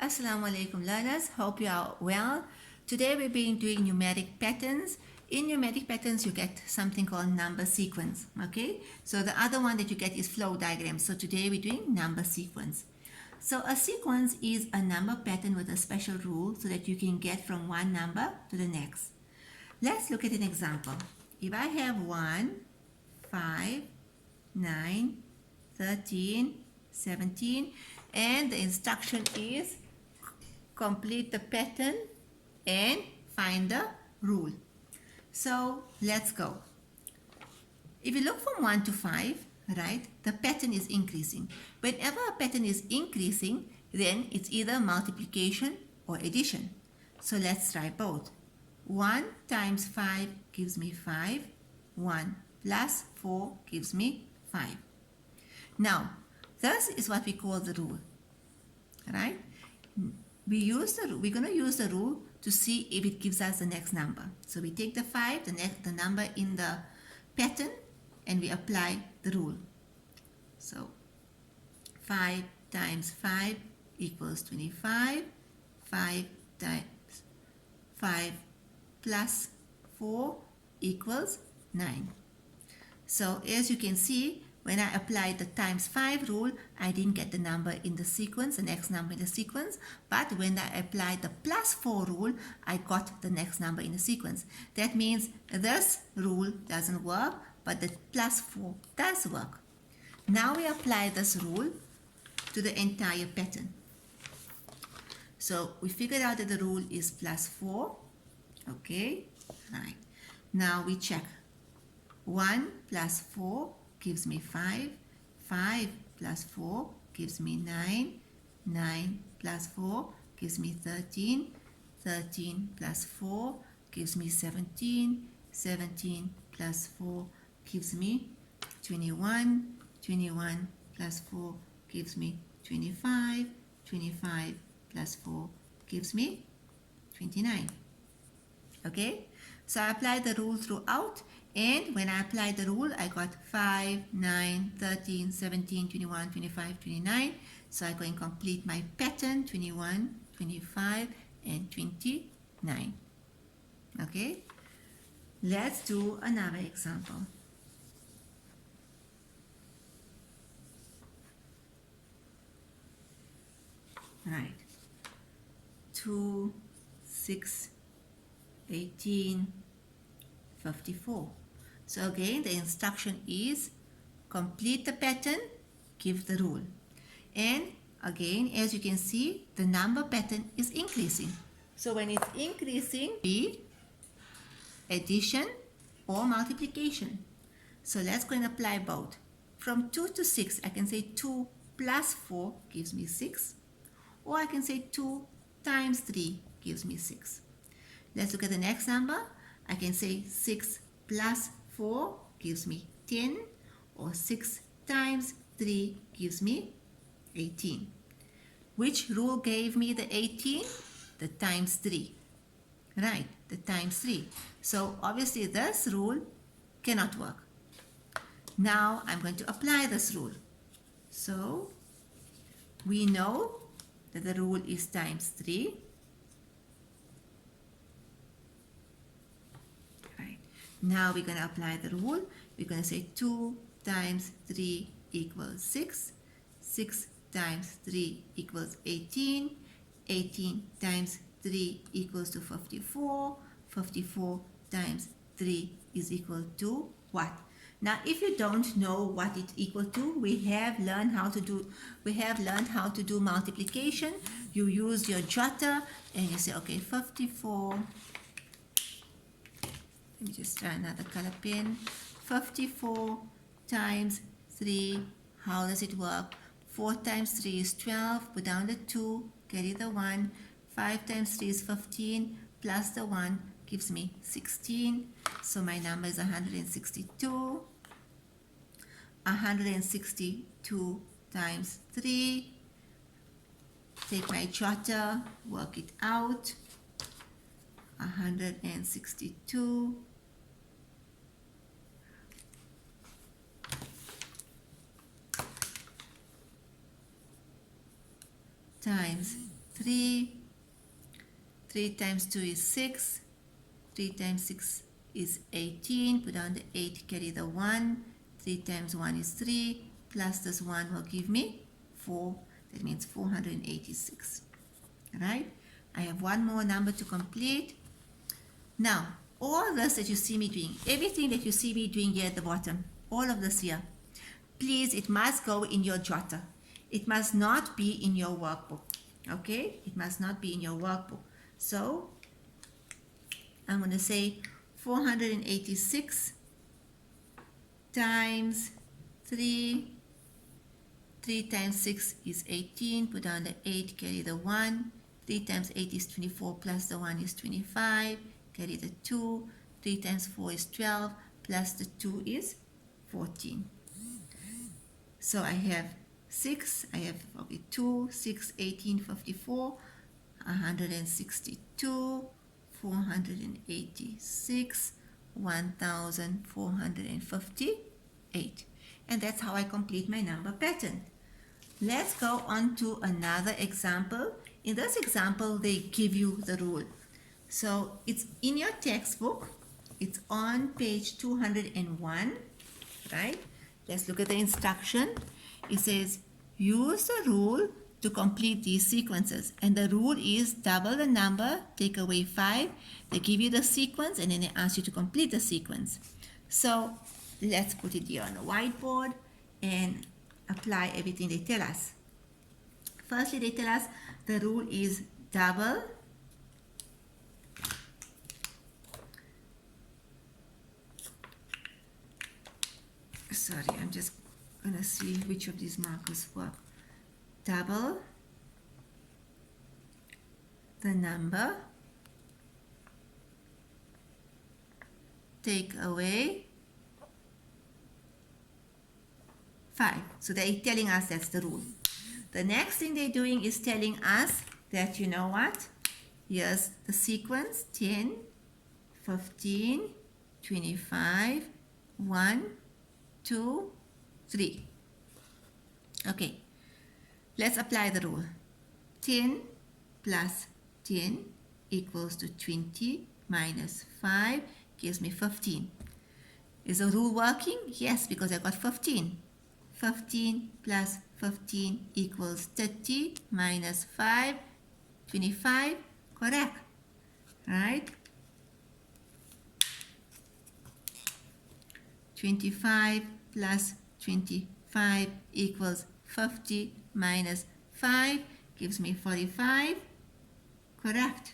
Assalamu alaikum learners, hope you are well. Today we've been doing numeric patterns. In numeric patterns you get something called number sequence, okay? So the other one that you get is flow diagram. So today we're doing number sequence. So a sequence is a number pattern with a special rule so that you can get from one number to the next. Let's look at an example. If I have 1, 5, 9, 13, 17, and the instruction is complete the pattern and find the rule. So let's go. If you look from 1 to 5, right, the pattern is increasing. Whenever a pattern is increasing, then it's either multiplication or addition. So let's try both. 1 times 5 gives me 5. 1 plus 4 gives me 5. Now, this is what we call the rule, right? We're going to use the rule to see if it gives us the next number. So we take the 5, the number in the pattern, and we apply the rule. So 5 times 5 equals 25. 5 times 5 plus 4 equals 9. So as you can see, when I applied the times 5 rule, I didn't get the number in the sequence, the next number in the sequence. But when I applied the plus 4 rule, I got the next number in the sequence. That means this rule doesn't work, but the plus 4 does work. Now we apply this rule to the entire pattern. So we figured out that the rule is plus 4. Okay, right. Now we check. 1 plus 4 gives me 5. 5 plus 4 gives me 9. 9 plus 4 gives me 13. 13 plus 4 gives me 17. 17 plus 4 gives me 21. 21 plus 4 gives me 25. 25 plus 4 gives me 29. Okay, so I applied the rule throughout, and when I applied the rule, I got 5, 9, 13, 17, 21, 25, 29. So I go and complete my pattern, 21, 25, and 29. Okay, let's do another example. Right, 2, 6, 18, 54. So again, the instruction is complete the pattern, give the rule. And again, as you can see, the number pattern is increasing. So when it's increasing, be addition or multiplication. So let's go and apply both. From 2 to 6, I can say 2 plus 4 gives me 6. Or I can say 2 times 3 gives me 6. Let's look at the next number. I can say 6 plus 4 gives me 10, or 6 times 3 gives me 18. Which rule gave me the 18? The times 3. Right, the times 3. So obviously this rule cannot work. Now I'm going to apply this rule. So we know that the rule is times 3. Now we're going to apply the rule. We're going to say 2 times 3 equals 6. 6 times 3 equals 18. 18 times 3 equals to 54. 54 times 3 is equal to what? Now, if you don't know what it's equal to, we have learned how to do multiplication. You use your jotter and you say, okay, 54. Let me just try another color pen. 54 times 3, how does it work? 4 times 3 is 12, put down the 2, carry the 1. 5 times 3 is 15, plus the 1 gives me 16. So my number is 162. 162 times 3. Take my jotter, work it out. 162 times 3. 3 times 2 is 6. 3 times 6 is 18. Put down the 8, carry the 1. 3 times 1 is 3. Plus this 1 will give me 4. That means 486. Right? I have one more number to complete. Now, all this that you see me doing, everything that you see me doing here at the bottom, all of this here, please, it must go in your jotter. It must not be in your workbook. Okay? It must not be in your workbook. So, I'm going to say 486 times 3. 3 times 6 is 18. Put down the 8, carry the 1. 3 times 8 is 24, plus the 1 is 25. Carry the 2. 3 times 4 is 12, plus the 2 is 14. So I have 6, I have 2, 6, 18, 54, 162, 486, 1458. And that's how I complete my number pattern. Let's go on to another example. In this example, they give you the rule. So it's in your textbook. It's on page 201, right? Let's look at the instruction. It says, use the rule to complete these sequences. And the rule is double the number, take away 5. They give you the sequence and then they ask you to complete the sequence. So let's put it here on the whiteboard and apply everything they tell us. Firstly, they tell us the rule is double sorry, I'm just going to see which of these markers work. Double the number, take away 5. So they're telling us that's the rule. The next thing they're doing is telling us that, you know what? Here's the sequence: 10, 15, 25, 1, 2, 3. Okay, let's apply the rule. 10 plus 10 equals to 20 minus 5 gives me 15. Is the rule working? Yes, because I got 15. 15 plus 15 equals 30 minus 5, 25, correct, right? 25 plus 25 equals 50 minus 5 gives me 45, correct.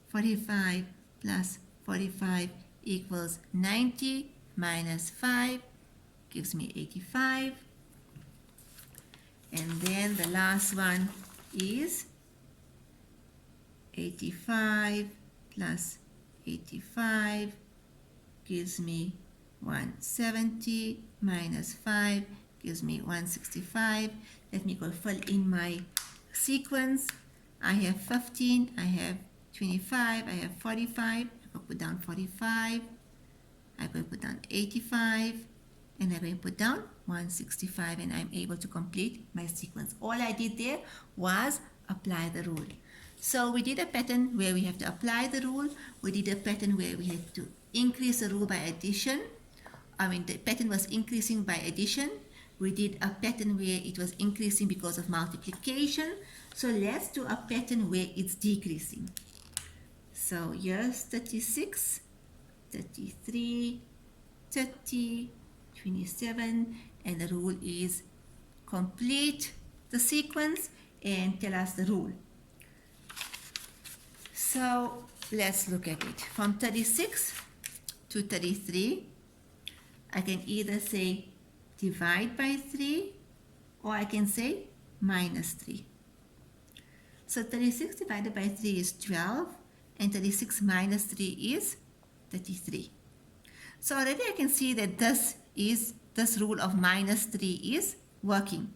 45 plus 45 equals 90 minus 5 gives me 85. And then the last one is 85 plus 85 gives me 170 minus 5 gives me 165. Let me go fill in my sequence. I have 15, I have 25, I have 45. I will put down 45. I will put down 85. And I will put down 165, and I'm able to complete my sequence. All I did there was apply the rule. So we did a pattern where we have to apply the rule. We did a pattern where we had to increase the rule by addition. The pattern was increasing by addition. We did a pattern where it was increasing because of multiplication. So let's do a pattern where it's decreasing. So here's 36, 33, 30, 27, and the rule is complete the sequence and tell us the rule. So let's look at it. From 36 to 33, I can either say divide by 3 or I can say minus 3. So 36 divided by 3 is 12 and 36 minus 3 is 33. So already I can see that this rule of minus 3 is working.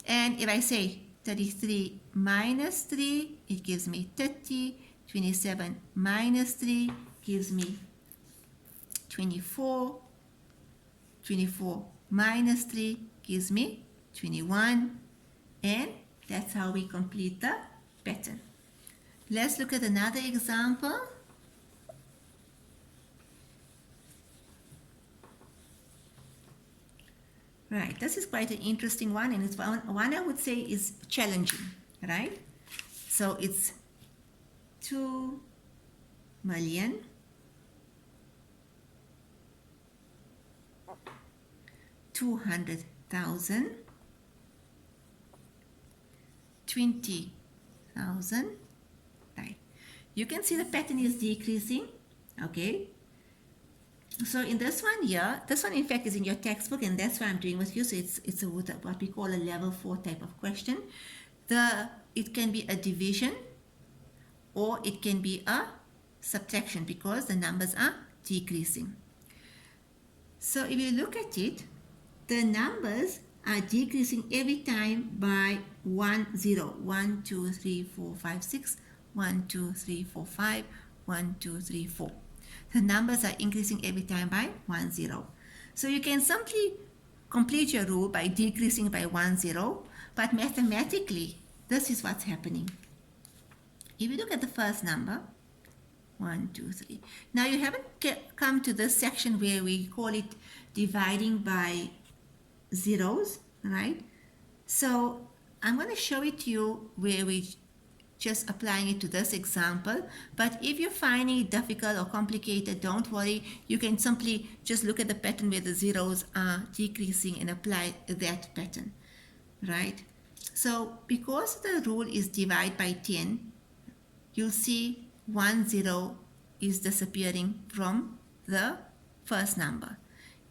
And if I say 33 minus 3, it gives me 30. 27 minus 3 gives me 24. 24 minus 3 gives me 21. And That's how we complete the pattern. Let's look at another example. Right, this is quite an interesting one, and it's one I would say is challenging, right? So it's 2,200,000, 20,000, right? You can see the pattern is decreasing, okay? So in this one here, this one in fact is in your textbook, and that's why I'm doing with you. So it's what we call a level 4 type of question. It can be a division or it can be a subtraction because the numbers are decreasing. So if you look at it, the numbers are decreasing every time by 1 0. 1 2 3 4 5 6, 1 2 3 4 5, 1 2 3 4. The numbers are increasing every time by 1 0. So you can simply complete your rule by decreasing by 1 0, but mathematically, this is what's happening. If you look at the first number, 1 2 3. Now you haven't come to this section where we call it dividing by zeros, right? So I'm going to show it to you where we just applying it to this example. But if you're finding it difficult or complicated, don't worry. You can simply just look at the pattern where the zeros are decreasing and apply that pattern, right? So because the rule is divide by 10, you'll see 1 0 is disappearing from the first number.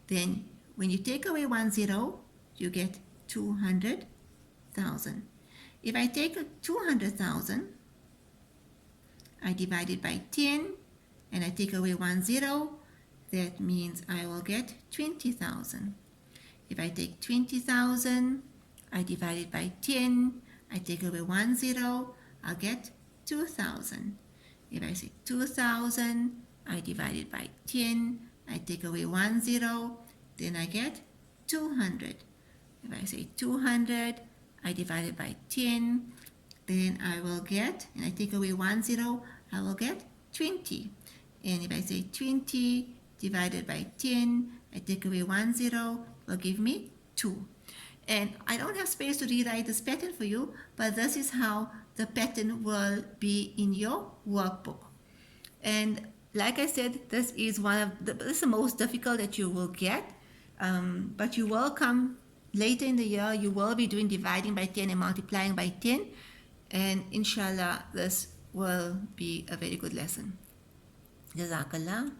Then when you take away 1 0, you get 200,000. If I take 200,000, I divide it by 10, and I take away 1 0, that means I will get 20,000. If I take 20,000, I divide it by 10, I take away 1 0, I'll get 2,000. If I say 2,000, I divide it by 10, I take away 1 0, then I get 200. If I say 200, I divide it by 10, then I will get, and I take away 1 0, I will get 20. And if I say 20 divided by 10, I take away 1 0, will give me 2. And I don't have space to rewrite this pattern for you, but this is how the pattern will be in your workbook. And like I said, this is this is the most difficult that you will get, but you will come later in the year, you will be doing dividing by 10 and multiplying by 10. And inshallah, this will be a very good lesson. Jazakallah.